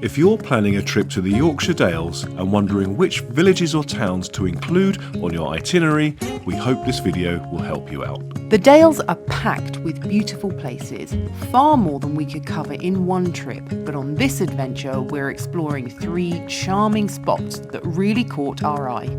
If you're planning a trip to the Yorkshire Dales and wondering which villages or towns to include on your itinerary, we hope this video will help you out. The Dales are packed with beautiful places, far more than we could cover in one trip, but on this adventure we're exploring 3 charming spots that really caught our eye.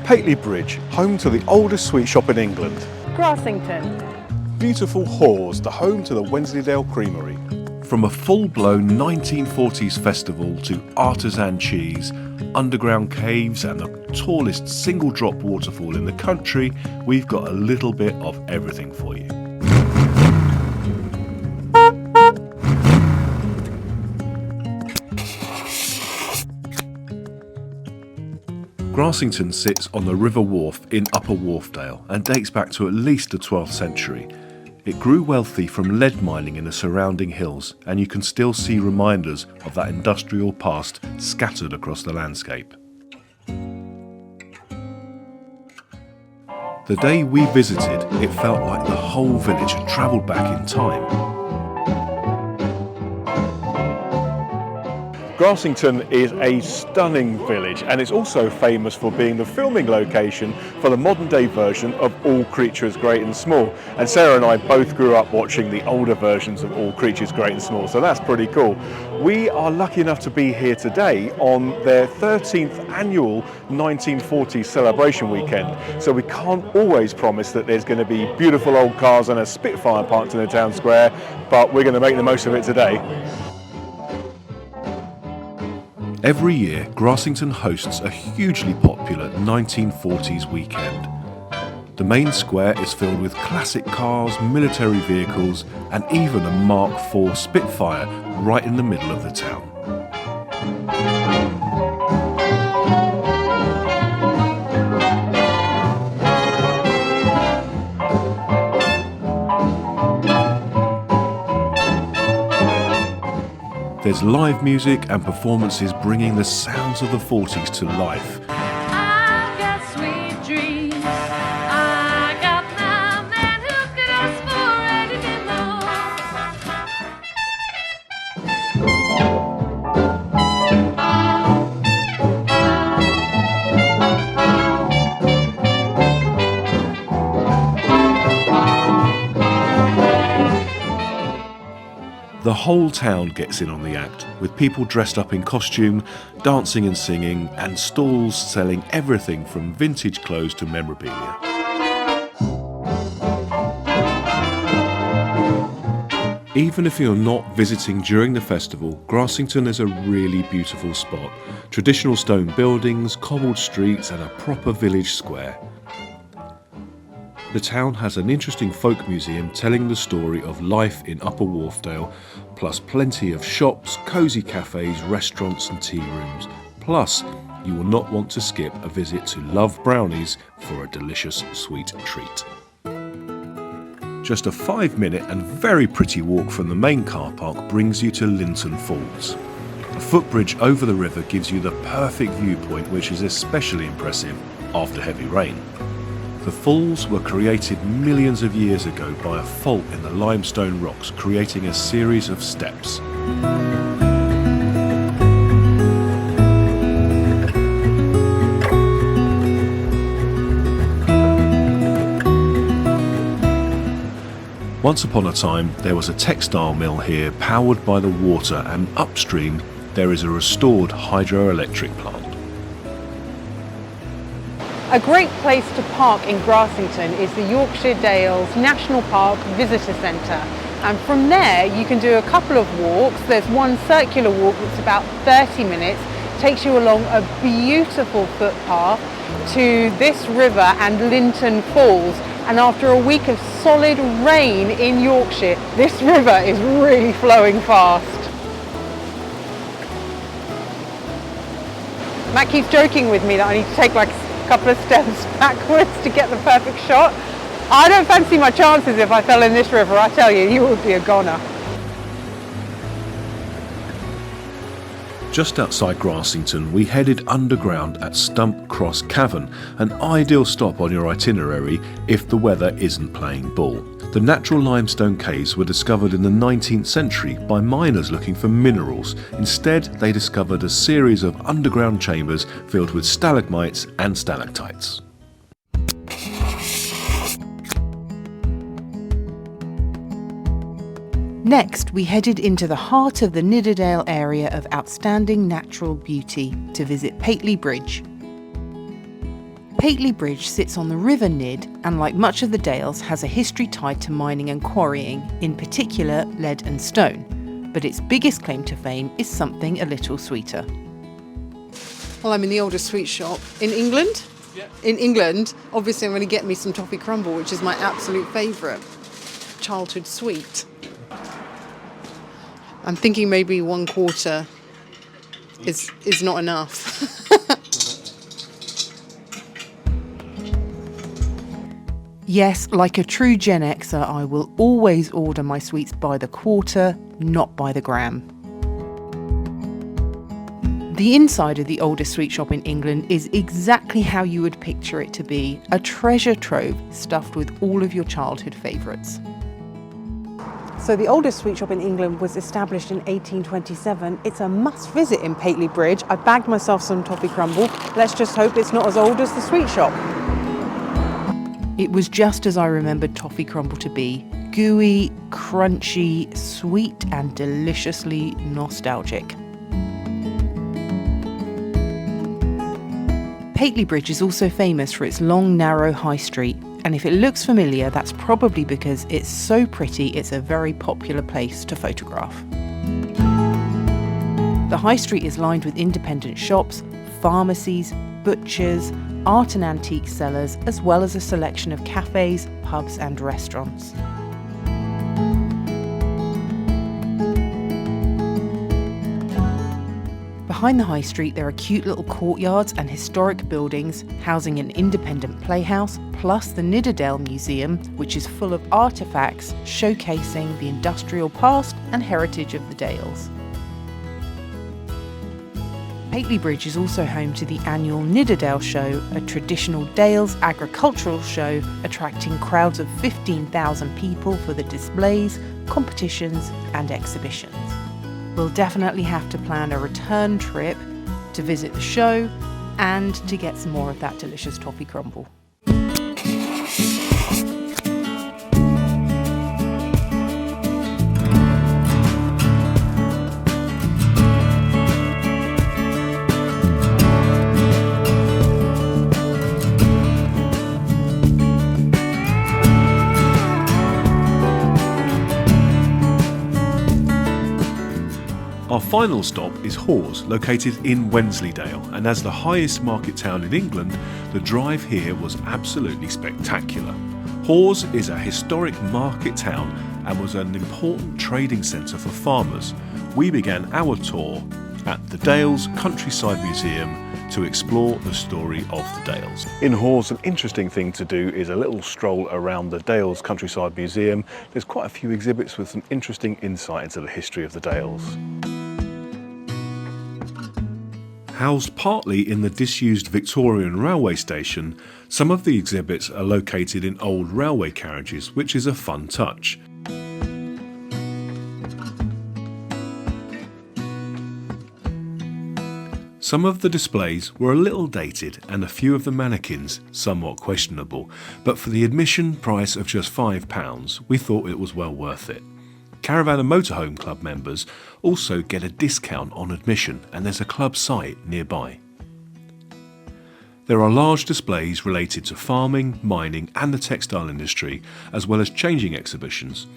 Pateley Bridge, home to the oldest sweet shop in England. Grassington. Beautiful Hawes, the home to the Wensleydale Creamery. From a full-blown 1940s festival to artisan cheese, underground caves and the tallest single-drop waterfall in the country, we've got a little bit of everything for you. Grassington sits on the River Wharfe in Upper Wharfedale and dates back to at least the 12th century. It grew wealthy from lead mining in the surrounding hills, and you can still see reminders of that industrial past scattered across the landscape. The day we visited, it felt like the whole village had travelled back in time. Grassington is a stunning village, and it's also famous for being the filming location for the modern day version of All Creatures Great and Small. And Sarah and I both grew up watching the older versions of All Creatures Great and Small, so that's pretty cool. We are lucky enough to be here today on their 13th annual 1940s celebration weekend, so we can't always promise that there's going to be beautiful old cars and a Spitfire parked in the town square, but we're going to make the most of it today. Every year, Grassington hosts a hugely popular 1940s weekend. The main square is filled with classic cars, military vehicles, and even a Mark IV Spitfire right in the middle of the town. There's live music and performances bringing the sounds of the 40s to life. I got sweet dreams. I got my man who could ask for anything The whole town gets in on the act, with people dressed up in costume, dancing and singing, and stalls selling everything from vintage clothes to memorabilia. Even if you're not visiting during the festival, Grassington is a really beautiful spot. Traditional stone buildings, cobbled streets, and a proper village square. The town has an interesting folk museum telling the story of life in Upper Wharfedale, plus plenty of shops, cosy cafes, restaurants and tea rooms. Plus, you will not want to skip a visit to Love Brownies for a delicious sweet treat. Just a 5-minute and very pretty walk from the main car park brings you to Linton Falls. A footbridge over the river gives you the perfect viewpoint, which is especially impressive after heavy rain. The falls were created millions of years ago by a fault in the limestone rocks, creating a series of steps. Once upon a time, there was a textile mill here powered by the water, and upstream there is a restored hydroelectric plant. A great place to park in Grassington is the Yorkshire Dales National Park Visitor Centre, and from there you can do a couple of walks. There's one circular walk that's about 30 minutes, takes you along a beautiful footpath to this river and Linton Falls, and after a week of solid rain in Yorkshire, this river is really flowing fast. Matt keeps joking with me that I need to take like a couple of steps backwards to get the perfect shot. I don't fancy my chances if I fell in this river, I tell you, you would be a goner. Just outside Grassington, we headed underground at Stump Cross Cavern, an ideal stop on your itinerary if the weather isn't playing ball. The natural limestone caves were discovered in the 19th century by miners looking for minerals. Instead, they discovered a series of underground chambers filled with stalagmites and stalactites. Next, we headed into the heart of the Nidderdale area of outstanding natural beauty to visit Pateley Bridge. Pateley Bridge sits on the River Nid and, like much of the Dales, has a history tied to mining and quarrying, in particular lead and stone. But its biggest claim to fame is something a little sweeter. Well, I'm in the oldest sweet shop in England. Yeah. In England, obviously I'm going to get me some toffee crumble, which is my absolute favourite childhood sweet. I'm thinking maybe 1/4 is not enough. Yes, like a true Gen Xer, I will always order my sweets by the quarter, not by the gram. The inside of the oldest sweet shop in England is exactly how you would picture it to be, a treasure trove stuffed with all of your childhood favourites. So the oldest sweet shop in England was established in 1827. It's a must visit in Pateley Bridge. I bagged myself some toffee crumble. Let's just hope it's not as old as the sweet shop. It was just as I remembered toffee crumble to be. Gooey, crunchy, sweet and deliciously nostalgic. Pateley Bridge is also famous for its long, narrow high street. And if it looks familiar, that's probably because it's so pretty it's a very popular place to photograph. The high street is lined with independent shops, pharmacies, butchers, art and antique sellers, as well as a selection of cafes, pubs and restaurants. Behind the high street there are cute little courtyards and historic buildings housing an independent playhouse, plus the Nidderdale Museum, which is full of artefacts showcasing the industrial past and heritage of the Dales. Pateley Bridge is also home to the annual Nidderdale Show, a traditional Dales agricultural show attracting crowds of 15,000 people for the displays, competitions and exhibitions. We'll definitely have to plan a return trip to visit the show and to get some more of that delicious toffee crumble. Our final stop is Hawes, located in Wensleydale, and as the highest market town in England, the drive here was absolutely spectacular. Hawes is a historic market town and was an important trading centre for farmers. We began our tour at the Dales Countryside Museum to explore the story of the Dales. In Hawes, an interesting thing to do is a little stroll around the Dales Countryside Museum. There's quite a few exhibits with some interesting insight into the history of the Dales. Housed partly in the disused Victorian railway station, some of the exhibits are located in old railway carriages, which is a fun touch. Some of the displays were a little dated and a few of the mannequins somewhat questionable, but for the admission price of just £5, we thought it was well worth it. Caravan and Motorhome Club members also get a discount on admission, and there's a club site nearby. There are large displays related to farming, mining and the textile industry, as well as changing exhibitions.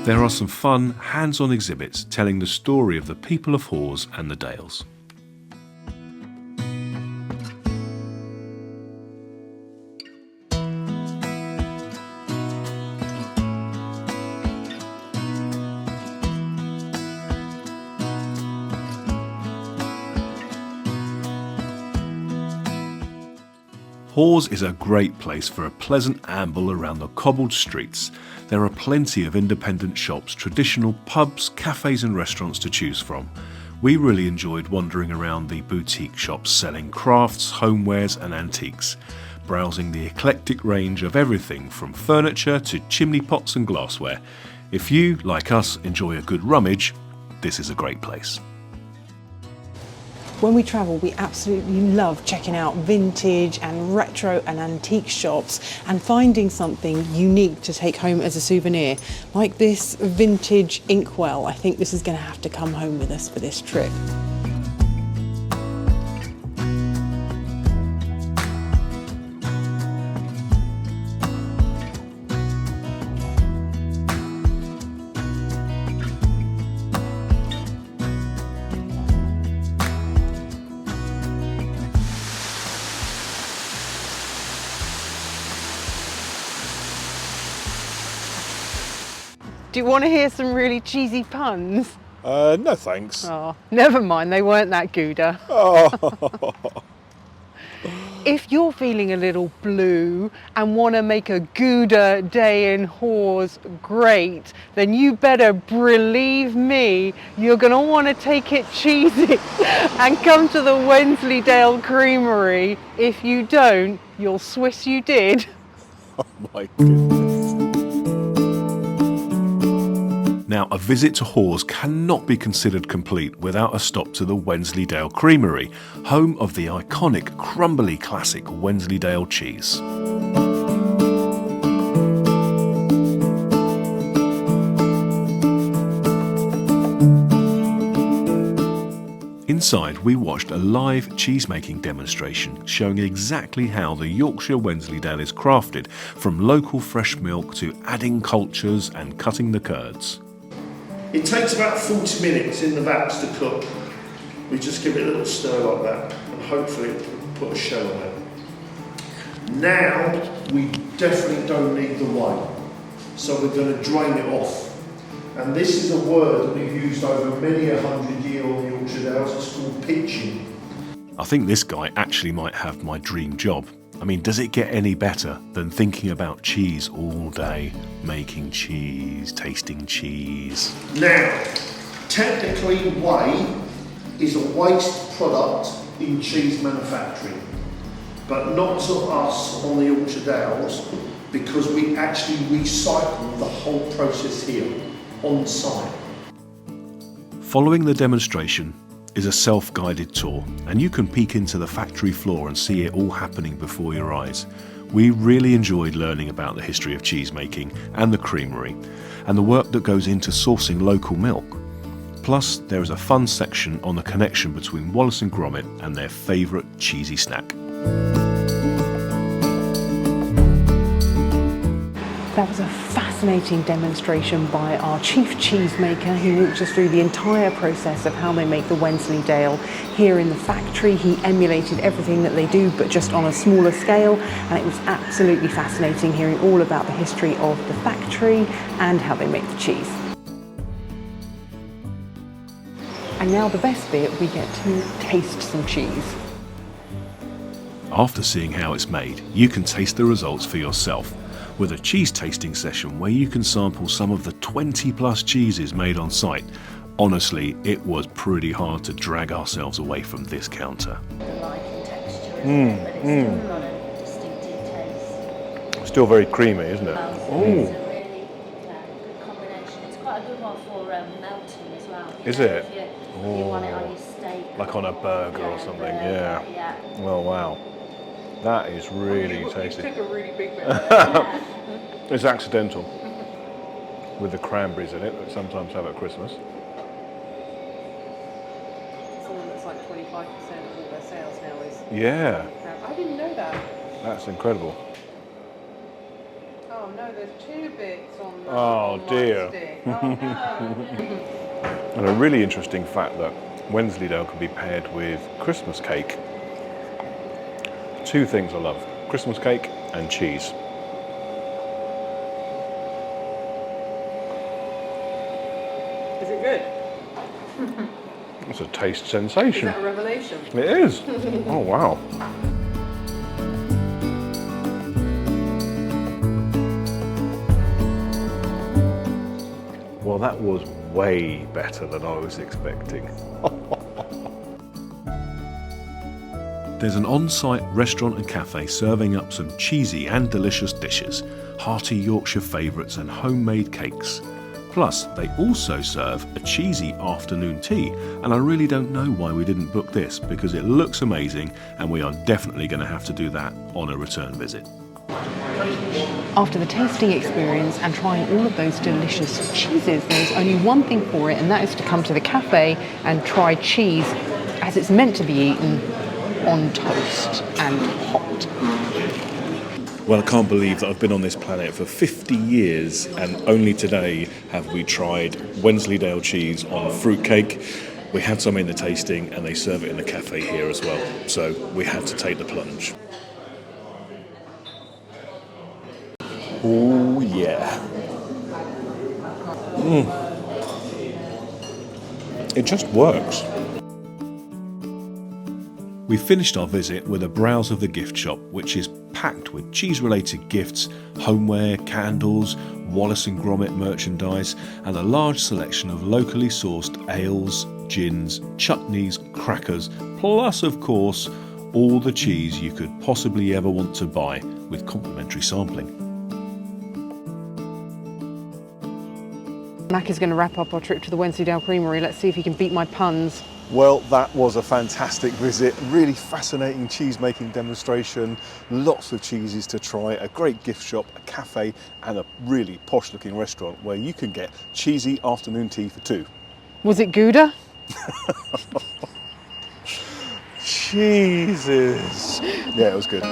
There are some fun, hands-on exhibits telling the story of the people of Hawes and the Dales. Hawes is a great place for a pleasant amble around the cobbled streets. there are plenty of independent shops, traditional pubs, cafes and restaurants to choose from. We really enjoyed wandering around the boutique shops selling crafts, homewares and antiques, browsing the eclectic range of everything from furniture to chimney pots and glassware. If you, like us, enjoy a good rummage, this is a great place. When we travel, we absolutely love checking out vintage and retro and antique shops and finding something unique to take home as a souvenir. Like this vintage inkwell. I think this is going to have to come home with us for this trip. Do you want to hear some really cheesy puns? No thanks. Oh, never mind, they weren't that Gouda. Oh. If you're feeling a little blue and want to make a Gouda day in Hawes great, then you better believe me, you're going to want to take it cheesy and come to the Wensleydale Creamery. If you don't, you'll Swiss you did. Oh my goodness. Now, a visit to Hawes cannot be considered complete without a stop to the Wensleydale Creamery, home of the iconic crumbly classic Wensleydale cheese. Inside, we watched a live cheese-making demonstration showing exactly how the Yorkshire Wensleydale is crafted, from local fresh milk to adding cultures and cutting the curds. It takes about 40 minutes in the vats to cook. We just give it a little stir like that and hopefully put a shell on it. Now we definitely don't need the whey, so we're going to drain it off. And this is a word that we've used over many 100 years on the Yorkshire Dales. It's called pitching. I think this guy actually might have my dream job. I mean, does it get any better than thinking about cheese all day, making cheese, tasting cheese? Now, technically whey is a waste product in cheese manufacturing, but not to us on the Yorkshire Dales, because we actually recycle the whole process here on site. Following the demonstration is a self-guided tour, and you can peek into the factory floor and see it all happening before your eyes. We really enjoyed learning about the history of cheese making and the creamery, and the work that goes into sourcing local milk. Plus, there is a fun section on the connection between Wallace and Gromit and their favourite cheesy snack. That was a fascinating demonstration by our chief cheesemaker. He walked us through the entire process of how they make the Wensleydale here in the factory. He emulated everything that they do, but just on a smaller scale. And it was absolutely fascinating hearing all about the history of the factory and how they make the cheese. And now the best bit, we get to taste some cheese. After seeing how it's made, you can taste the results for yourself, with a cheese tasting session where you can sample some of the 20 plus cheeses made on site. Honestly, it was pretty hard to drag ourselves away from this counter. Still very creamy, isn't it? It's a really good combination. It's quite a good one for melting as well. Is it? If you want it on your steak. Like on a burger or something, yeah. Well, wow. That is really tasty. You took a really big bit. It's accidental. With the cranberries in it that we sometimes have at Christmas. Someone that's like 25% of all their sales now is. Yeah, I didn't know that. that's incredible. Oh no, there's 2 bits on the Oh, dear. stick. Oh no. And a really interesting fact that Wensleydale can be paired with Christmas cake. 2 things I love, Christmas cake and cheese. Is it good? It's a taste Is sensation. that a revelation? It is. Oh, wow. Well, that was way better than I was expecting. There's an on-site restaurant and cafe serving up some cheesy and delicious dishes, hearty Yorkshire favourites and homemade cakes. Plus, they also serve a cheesy afternoon tea, and I really don't know why we didn't book this because it looks amazing and we are definitely going to have to do that on a return visit. After the tasting experience and trying all of those delicious cheeses, there's only one thing for it, and that is to come to the cafe and try cheese as it's meant to be eaten, on toast and hot. Well, I can't believe that I've been on this planet for 50 years and only today have we tried Wensleydale cheese on fruitcake. We had some in the tasting and they serve it in the cafe here as well, so we had to take the plunge. Oh yeah. It just works. We finished our visit with a browse of the gift shop, which is packed with cheese-related gifts, homeware, candles, Wallace and Gromit merchandise, and a large selection of locally sourced ales, gins, chutneys, crackers, plus, of course, all the cheese you could possibly ever want to buy with complimentary sampling. Mac is going to wrap up our trip to the Wensleydale Creamery. Let's see if he can beat my puns. Well, that was a fantastic visit, really fascinating cheese making demonstration, lots of cheeses to try, a great gift shop, a cafe and a really posh looking restaurant where you can get cheesy afternoon tea for two. Was it Gouda? Jesus! Yeah, it was good.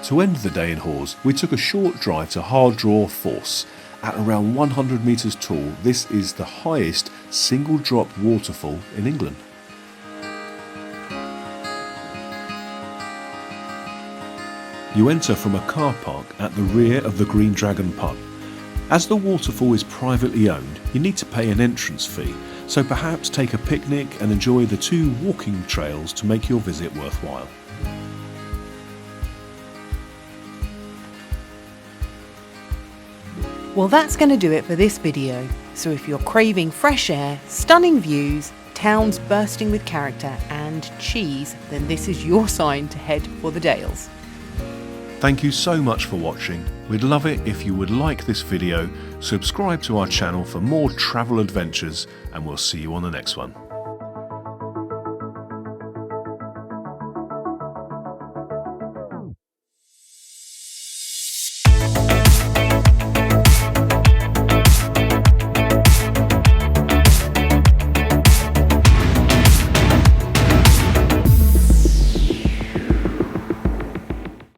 To end the day in Hawes, we took a short drive to Hardraw Force. At around 100 metres tall, this is the highest single drop waterfall in England. You enter from a car park at the rear of the Green Dragon pub. As the waterfall is privately owned, you need to pay an entrance fee, so perhaps take a picnic and enjoy the 2 walking trails to make your visit worthwhile. Well, that's going to do it for this video. So if you're craving fresh air, stunning views, towns bursting with character and cheese, then this is your sign to head for the Dales. Thank you so much for watching. We'd love it if you would like this video, subscribe to our channel for more travel adventures, and we'll see you on the next one.